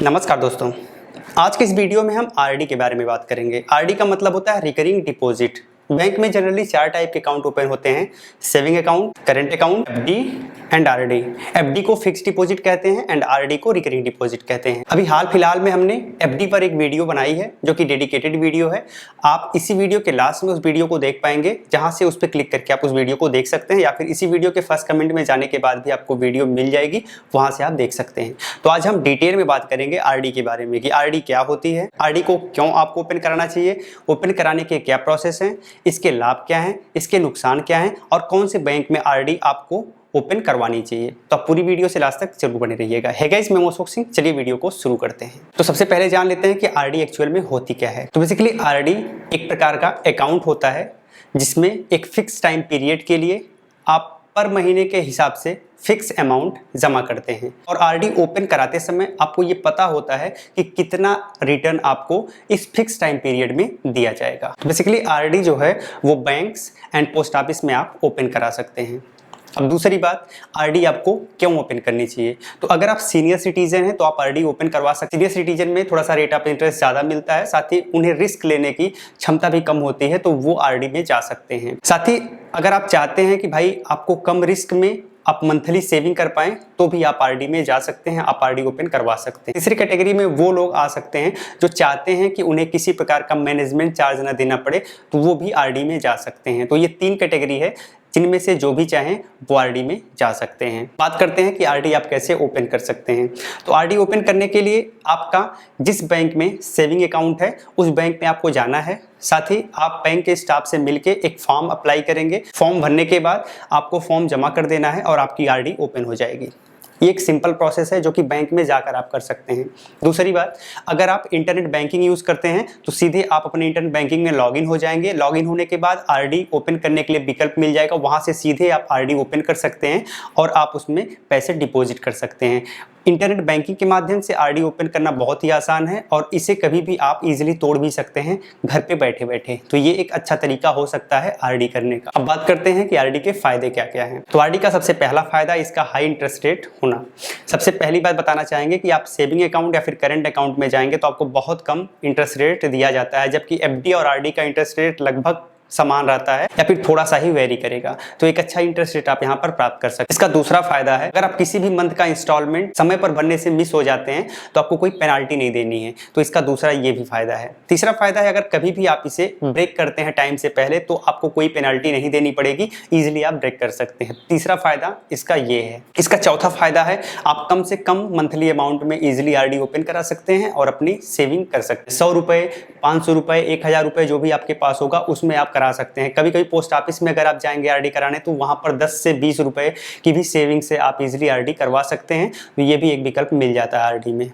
नमस्कार दोस्तों, आज के इस वीडियो में हम आरडी के बारे में बात करेंगे। आरडी का मतलब होता है रिकरिंग डिपॉजिट। बैंक में जनरली 4 टाइप के अकाउंट ओपन होते हैं: saving account, current account, FD and RD. FD को फिक्स्ड डिपॉजिट कहते हैं एंड आरडी को रिकरिंग डिपॉजिट कहते हैं। अभी हाल फिलहाल में हमने एफडी पर एक वीडियो बनाई है जो कि डेडिकेटेड वीडियो है। आप इसी वीडियो के लास्ट में उस वीडियो को देख पाएंगे, जहां से उस पर क्लिक करके आप उस वीडियो को देख सकते हैं, या फिर इसी वीडियो के फर्स्ट कमेंट में जाने के बाद भी आपको वीडियो मिल जाएगी, वहां से आप देख सकते हैं। तो आज हम डिटेल में बात करेंगे आरडी के बारे में कि आरडी क्या होती है, आरडी को क्यों आपको ओपन कराना चाहिए, ओपन कराने के क्या प्रोसेस हैं, इसके लाभ क्या हैं, इसके नुकसान क्या हैं और कौन से बैंक में आरडी आपको ओपन करवानी चाहिए। तो आप पूरी वीडियो से लास्ट तक जरूर बने रहिएगा। है गाइस, मैं मोशफिक सिंह। चलिए वीडियो को शुरू करते हैं। तो सबसे पहले जान लेते हैं कि आरडी एक्चुअल में होती क्या है। तो बेसिकली आरडी एक प्रकार का अकाउंट होता है जिसमें एक फिक्स टाइम पीरियड के लिए आप पर महीने के हिसाब से फिक्स अमाउंट जमा करते हैं और आरडी ओपन कराते समय आपको ये पता होता है कि कितना रिटर्न आपको इस फिक्स टाइम पीरियड में दिया जाएगा। बेसिकली आरडी जो है वो बैंक्स एंड पोस्ट ऑफिस में आप ओपन करा सकते हैं। अब दूसरी बात, आरडी आपको क्यों ओपन करनी चाहिए। तो अगर आप सीनियर सिटीजन हैं तो आप आरडी ओपन करवा सकते हैं। सीनियर सिटीजन में थोड़ा सा रेट ऑफ इंटरेस्ट ज़्यादा मिलता है, साथ ही उन्हें रिस्क लेने की क्षमता भी कम होती है, तो वो आरडी में जा सकते हैं। साथ ही अगर आप चाहते हैं कि भाई आपको कम रिस्क में आप मंथली सेविंग कर पाएं तो भी आप आरडी में जा सकते हैं, आप आरडी ओपन करवा सकते हैं। तीसरी कैटेगरी में वो लोग आ सकते हैं जो चाहते हैं कि उन्हें किसी प्रकार का मैनेजमेंट चार्ज ना देना पड़े, तो वो भी आरडी में जा सकते हैं। तो ये 3 कैटेगरी है जिनमें से जो भी चाहें वो आरडी में जा सकते हैं। बात करते हैं कि आरडी आप कैसे ओपन कर सकते हैं। तो आरडी ओपन करने के लिए आपका जिस बैंक में सेविंग अकाउंट है उस बैंक में आपको जाना है। साथ ही आप बैंक के स्टाफ से मिलके एक फॉर्म अप्लाई करेंगे। फॉर्म भरने के बाद आपको फॉर्म जमा कर देना है और आपकी आरडी ओपन हो जाएगी। ये एक सिंपल प्रोसेस है जो कि बैंक में जाकर आप कर सकते हैं। दूसरी बात, अगर आप इंटरनेट बैंकिंग यूज़ करते हैं तो सीधे आप अपने इंटरनेट बैंकिंग में लॉगिन हो जाएंगे। लॉगिन होने के बाद आरडी ओपन करने के लिए विकल्प मिल जाएगा, वहाँ से सीधे आप आरडी ओपन कर सकते हैं और आप उसमें पैसे डिपॉजिट कर सकते हैं। इंटरनेट बैंकिंग के माध्यम से आरडी ओपन करना बहुत ही आसान है और इसे कभी भी आप इजीली तोड़ भी सकते हैं घर पे बैठे बैठे। तो ये एक अच्छा तरीका हो सकता है आरडी करने का। अब बात करते हैं कि आरडी के फायदे क्या क्या हैं। तो आरडी का सबसे पहला फायदा इसका हाई इंटरेस्ट रेट होना। सबसे पहली बात बताना चाहेंगे कि आप सेविंग अकाउंट या फिर करंट अकाउंट में जाएंगे तो आपको बहुत कम इंटरेस्ट रेट दिया जाता है, जबकि एफडी और आरडी का इंटरेस्ट रेट लगभग समान रहता है या फिर थोड़ा सा ही वेरी करेगा। तो एक अच्छा इंटरेस्ट रेट आप यहाँ पर प्राप्त कर सकते हैं। इसका दूसरा फायदा है, अगर आप किसी भी मंथ का इंस्टॉलमेंट समय पर भरने से मिस हो जाते हैं तो आपको कोई पेनाल्टी नहीं देनी है। तो इसका दूसरा ये भी फायदा है। तीसरा फायदा है, अगर कभी भी आप इसे ब्रेक करते हैं टाइम से पहले तो आपको कोई पेनाल्टी नहीं देनी पड़ेगी, ईजिली आप ब्रेक कर सकते हैं। तीसरा फायदा इसका ये है। इसका चौथा फायदा है, आप कम से कम मंथली अमाउंट में ईजिली आरडी ओपन करा सकते हैं और अपनी सेविंग कर सकते हैं। 100 रुपये, 500 रुपये, 1000 रुपये जो भी आपके पास होगा उसमें आप करा सकते हैं। कभी कभी पोस्ट ऑफिस में अगर आप जाएंगे आरडी कराने तो वहां पर 10 से 20 रुपए की भी सेविंग से आप इजीली आरडी करवा सकते हैं। तो ये भी एक विकल्प मिल जाता है आरडी में।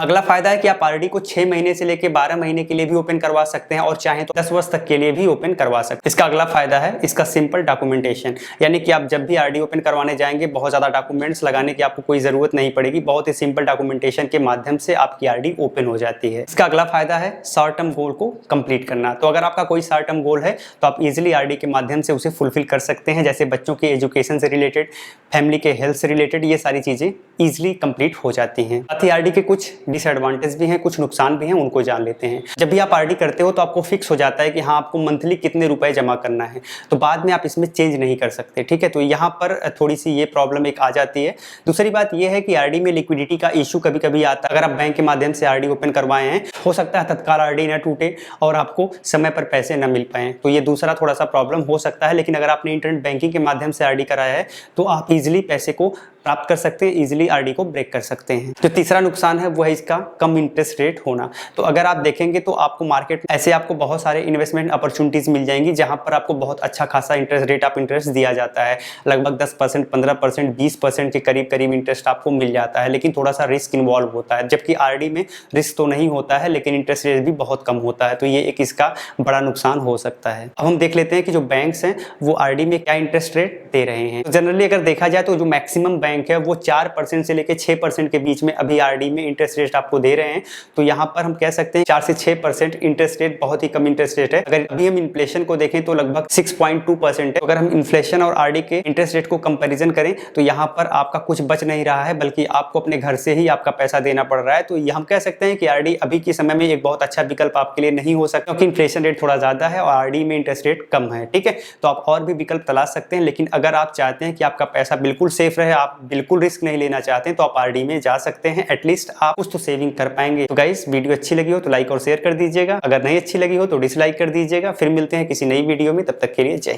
अगला फायदा है कि आप आरडी को 6 महीने से लेकर 12 महीने के लिए भी ओपन करवा सकते हैं और चाहें तो 10 वर्ष तक के लिए भी ओपन करवा सकते हैं। इसका अगला फायदा है इसका सिंपल डॉक्यूमेंटेशन, यानी कि आप जब भी आरडी ओपन करवाने जाएंगे बहुत ज़्यादा डॉक्यूमेंट्स लगाने की आपको कोई ज़रूरत नहीं पड़ेगी। बहुत ही सिंपल डॉक्यूमेंटेशन के माध्यम से आपकी आरडी ओपन हो जाती है। इसका अगला फायदा है शॉर्ट टर्म गोल को कंप्लीट करना। तो अगर आपका कोई शॉर्ट टर्म गोल है तो आप इजिली आरडी के माध्यम से उसे फुलफिल कर सकते हैं, जैसे बच्चों के एजुकेशन से रिलेटेड, फैमिली के हेल्थ से रिलेटेड, ये सारी चीज़ें ईजिली कंप्लीट हो जाती हैं। साथ ही आरडी के कुछ डिसएडवांटेज भी हैं, कुछ नुकसान भी हैं, उनको जान लेते हैं। जब भी आप आरडी करते हो तो आपको फिक्स हो जाता है कि हाँ आपको मंथली कितने रुपए जमा करना है, तो बाद में आप इसमें चेंज नहीं कर सकते। ठीक है, तो यहाँ पर थोड़ी सी ये प्रॉब्लम एक आ जाती है। दूसरी बात ये है कि आरडी में लिक्विडिटी का इशू कभी कभी आता है। अगर आप बैंक के माध्यम से आरडी ओपन करवाए हैं, हो सकता है तत्काल आरडी ना टूटे और आपको समय पर पैसे न मिल पाए, तो ये दूसरा थोड़ा सा प्रॉब्लम हो सकता है। लेकिन अगर आपने इंटरनेट बैंकिंग के माध्यम से आरडी कराया है तो आप इजिली पैसे को प्राप्त कर सकते हैं, इजीली आरडी को ब्रेक कर सकते हैं। जो तीसरा नुकसान है वो है इसका कम इंटरेस्ट रेट होना। तो अगर आप देखेंगे तो आपको मार्केट ऐसे आपको बहुत सारे इन्वेस्टमेंट अपॉर्चुनिटीज मिल जाएंगी जहां पर आपको बहुत अच्छा खासा इंटरेस्ट रेट ऑफ इंटरेस्ट दिया जाता है। लगभग 10%, 15%, 20% के करीब करीब इंटरेस्ट आपको मिल जाता है, लेकिन थोड़ा सा रिस्क इन्वॉल्व होता है। जबकि आरडी में रिस्क तो नहीं होता है लेकिन इंटरेस्ट रेट भी बहुत कम होता है। तो ये एक इसका बड़ा नुकसान हो सकता है। अब हम देख लेते हैं कि जो बैंक्स हैं वो आरडी में क्या इंटरेस्ट रेट दे रहे हैं। तो जनरली अगर देखा जाए तो जो मैक्सिमम बैंक बैंक है वो 4% से लेकर 6% के बीच में अभी आरडी में इंटरेस्ट रेट आपको दे रहे हैं। तो यहाँ पर हम कह सकते हैं 4 से 6% इंटरेस्ट रेट बहुत ही कम इंटरेस्ट रेट है। अगर अभी हम इन्फ्लेशन को देखें तो लगभग 6.2% है। अगर हम इन्फ्लेशन और आरडी के इंटरेस्ट रेट को कंपैरिजन करें तो यहाँ पर आपका कुछ बच नहीं रहा है, बल्कि आपको अपने घर से ही आपका पैसा देना पड़ रहा है। तो ये हम कह सकते हैं कि आरडी अभी के समय में एक बहुत अच्छा विकल्प आपके लिए नहीं हो सकता, क्योंकि इन्फ्लेशन रेट थोड़ा ज्यादा है और आरडी में इंटरेस्ट रेट कम है। ठीक है, तो आप और भी विकल्प तलाश सकते हैं, लेकिन अगर आप चाहते हैं कि आपका पैसा बिल्कुल सेफ रहे, आप बिल्कुल रिस्क नहीं लेना चाहते हैं, तो आप आरडी में जा सकते हैं। एटलीस्ट आप कुछ तो सेविंग कर पाएंगे। तो गाइस, वीडियो अच्छी लगी हो तो लाइक और शेयर कर दीजिएगा, अगर नहीं अच्छी लगी हो तो डिसलाइक कर दीजिएगा। फिर मिलते हैं किसी नई वीडियो में, तब तक के लिए जय हिंद।